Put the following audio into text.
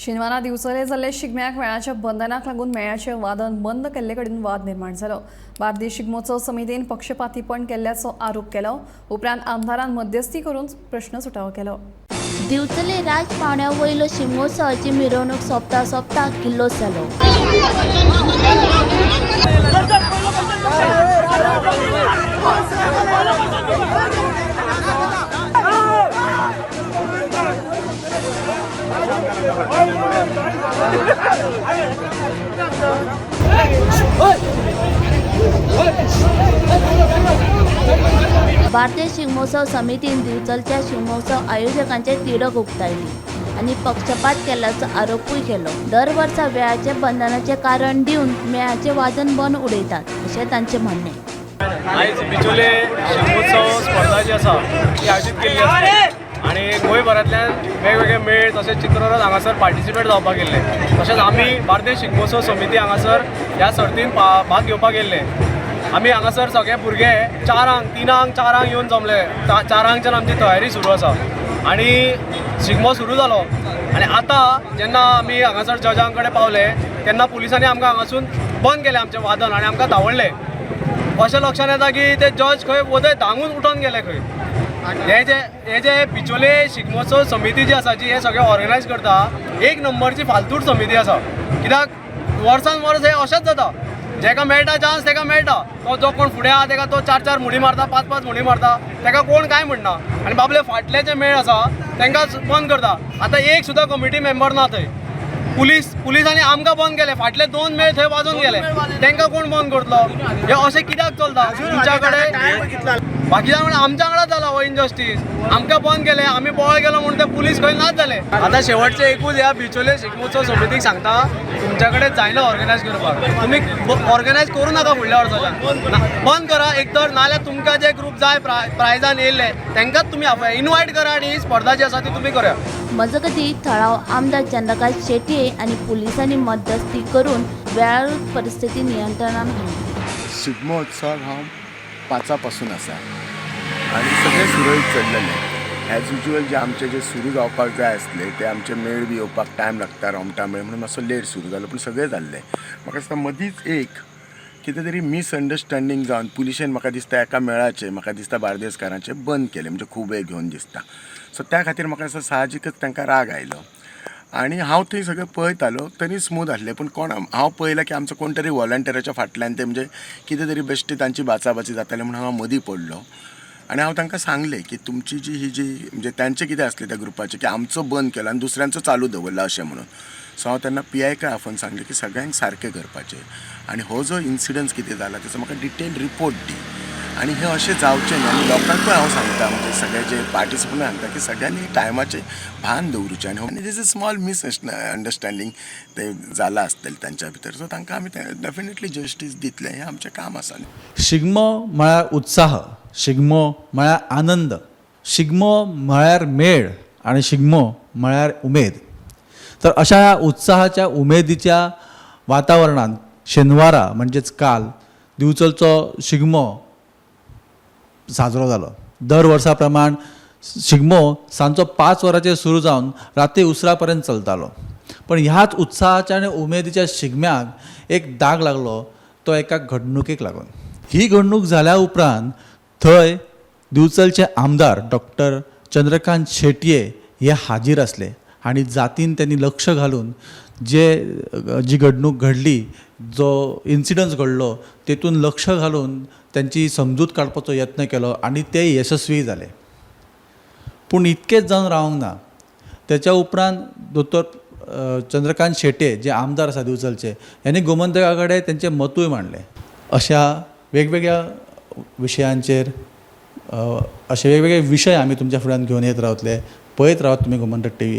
शेनवारा दिवचले जाल्ले शिगम्याक मेळाच्या बंधनाक लागून मेळाचें वादन बंद केल्ले कडेन वाद निर्माण जालो। बार्देश शिगमोत्सव समितीन पक्षपातीपण केल्ल्याचो आरोप केलो। उपरांत आमदारान मध्यस्थी करून प्रश्न सुटावो केलो। दिवचले राज पावण्या वयलो शिगमोत्सवाची मिरवणूक सोंपता किल्लोस जालो। बार्देश शिगमोत्सव समितीन दिवचलच्या शिगमोत्सव आयोजकांचे तिडक उक्तायली आणि पक्षपात केल्याचो आरोपूय केलो। दर वर्सा वेळाचे बंधनाचे कारण दिवन मेळाचे वादन बंद उडयतात अशें तांचे म्हणणे। आयज बिचोले शिगमोत्सव स्पर्धा जी आसा ती आयोजीत केल्ली आसता आणि गोंयभरांतल्यान वेगवेगळे मेळ तशेंच चित्ररथ हांगासर पार्टिसिपेट जावपाक गेल्ले। तशेंच आमी बार्देश शिगमोत्सव समिती हांगासर ह्या सर्तीन भाग घेवपाक गेल्ले। आमी हांगासर सगळे भुरगे 3-4 येवन जमले। 4च्यान आमची तयारी सुरू आसा आणि शिगमो सुरू जालो। आणि आतां जेन्ना आमी हांगासर जजां कडेन पावले तेन्ना पुलिसांनी आमकां हांगासून बंद केलें आमचें वादन आणि आमकां धांवडले। अशें लक्षांत येता की ते जज खंय वदय धांवून उठोन गेले खंय। हे जे बिचोले शिगमोत्सव समिती जी आसा जी हे सगळें ऑर्गनायज करता एक नंबरची फालतूड समिती आसा। कित्याक वर्सान वर्स हे अशेंच जाता, जेका मेळटा चान्स तेका मेळटा, तो जो कोण फुडें आहा तेका तो 4-4 मुडी मारता, 5-5 मुडी मारता, तेका कोण कांय म्हणना। आनी बाबले फाटले जे मेळ आसा तांकां बंद करता। आतां एक सुद्दां कमिटी मेंबर ना थंय। पुलिसांनी आमकां बंद केले, फाटले 2 मेळ थंय वाजोवन गेले, तांकां कोण बंद करतलो? हे अशें कित्याक चलता? तुमच्या कडेन बाकीच्या वांगडा आमच्या वांगडा जाला हो इनजस्टीस। आमकां बंद केले, आमी पळय गेलो म्हणून ते पुलीस खंय नाच जाले। आतां शेवटचें एकूच ह्या बिचोले शिगमोत्सव समितीक सांगता, तुमच्या कडेन जायना ऑर्गनायज करपाक। तुमी ऑर्गनायज करूं नाका फुडल्या वर्साच्यान, बंद करा एक तर, नाल्यार तुमकां जे ग्रूप जाय प्रायजान येयल्ले तांकांच तुमी इनवायट करा आणि ही स्पर्धा जी आसा ती तुमी करा। मजगती थळाव आमदार चंद्रकांत शेटये आणि पोलिसांनी मध्यस्थी करून वेळारूच परिस्थिती नियंत्रणात हाडली। शिगमोत्सव हा 5 पासून आसा आणि सगळे सुरळीत चल्लेले। ॲज युजल जे आमचे जे सुरू जावपाक जाय आसले ते आमचे मेळ बी येवपाक टायम लागता, रोमटा मेळ म्हणून मातसो लेट सुरू जालो, पूण सगळें जाल्लें। म्हाका दिसता मदींच एक कितें तरी मिसअंडरस्टँडींग जावन पुलिशेन म्हाका दिसता एका मेळाचे म्हाका दिसता बार्देसकारांचे बंद केले, म्हणजे खूब वेळ घेवन दिसता। सो त्या खातीर म्हाका दिसता साहजिकच तांकां राग आयलो आणि हांव थंय सगळें पळयतालो तरी स्मूथ आसलें। पूण हांव पळयलां की आमचो कोण तरी वॉलंटियराच्या फाटल्यान ते म्हणजे कितें तरी बेश्टी तांची बाचाबाची जाताली म्हणून हांव मदीं पडलो आणि हांव तांकां सांगलें की तुमची ही जी म्हणजे तांचें कितें आसलें त्या ग्रुपाचें की आमचो बंद केलो आनी दुसऱ्यांचो चालू दवरला अशें म्हणून। सो हांव तेन्ना PI आफोवन सांगलें की सगळ्यांक सारकें करपाचें आनी हो जो इन्सिडन्स कितें जाला ताचो म्हाका डिटेल रिपोर्ट दी आणि हे अशें जावचें न्ही। आनी लोकांकूय हांव सांगता, म्हणजे सगळे जे पार्टिसिपंट सांगता की सगळ्यांनी टायमाचें भान दवरुचें आनी दीस इज स्मॉल मिसअंडरस्टँडींग ते जालां आसतलें तांच्या भितर। सो तांकां आमी डेफिनेटली जस्टीस दितलें, हें आमचें काम आसा। शिगमो म्हळ्यार उत्साह, शिगमो म्हळ्यार आनंद, शिगमो म्हळ्यार मेळ आणि शिगमो म्हळ्यार उमेद। तर अशा उत्साहाच्या उमेदीच्या वातावरणात शेनवारा म्हणजेच काल दिवचलचो शिगमो साजरो जालो। दर वर्सा प्रमाण शिगमो सांजचो 5 वरांचेर सुरू जावन राती उसरा पर्यंत चलतालो। पण ह्याच उत्साहाच्या आणि उमेदीच्या शिगम्याक एक दाग लागलो, तो एका घडणुकेक लागून। ही घडणूक जाल्या उपरांत थंय दिवचलचे आमदार डॉक्टर चंद्रकांत शेटये हे हाजीर आसले आणि जातीन त्यांनी लक्ष घालून जी घडणूक घडली, जो इन्सिडन्स घडलो तेतून लक्ष घालून त्यांची समजूत काडपाचो यत्न केलो आणि ते यशस्वी जाले। पूण इतकेच जावन रावंक ना, त्याच्या उपरांत दोतोर चंद्रकांत शेटये जे आमदार आसा दिवचलचे, यांनी गोमंतका कडेन तेंचें मतूय मांडलें। अशा वेगवेगळ्या विशयांचेर अशे वेगवेगळे विशय आमी तुमच्या फुड्यान घेवन येत रावतले। पळयत रावत तुमी गोमंतक TV।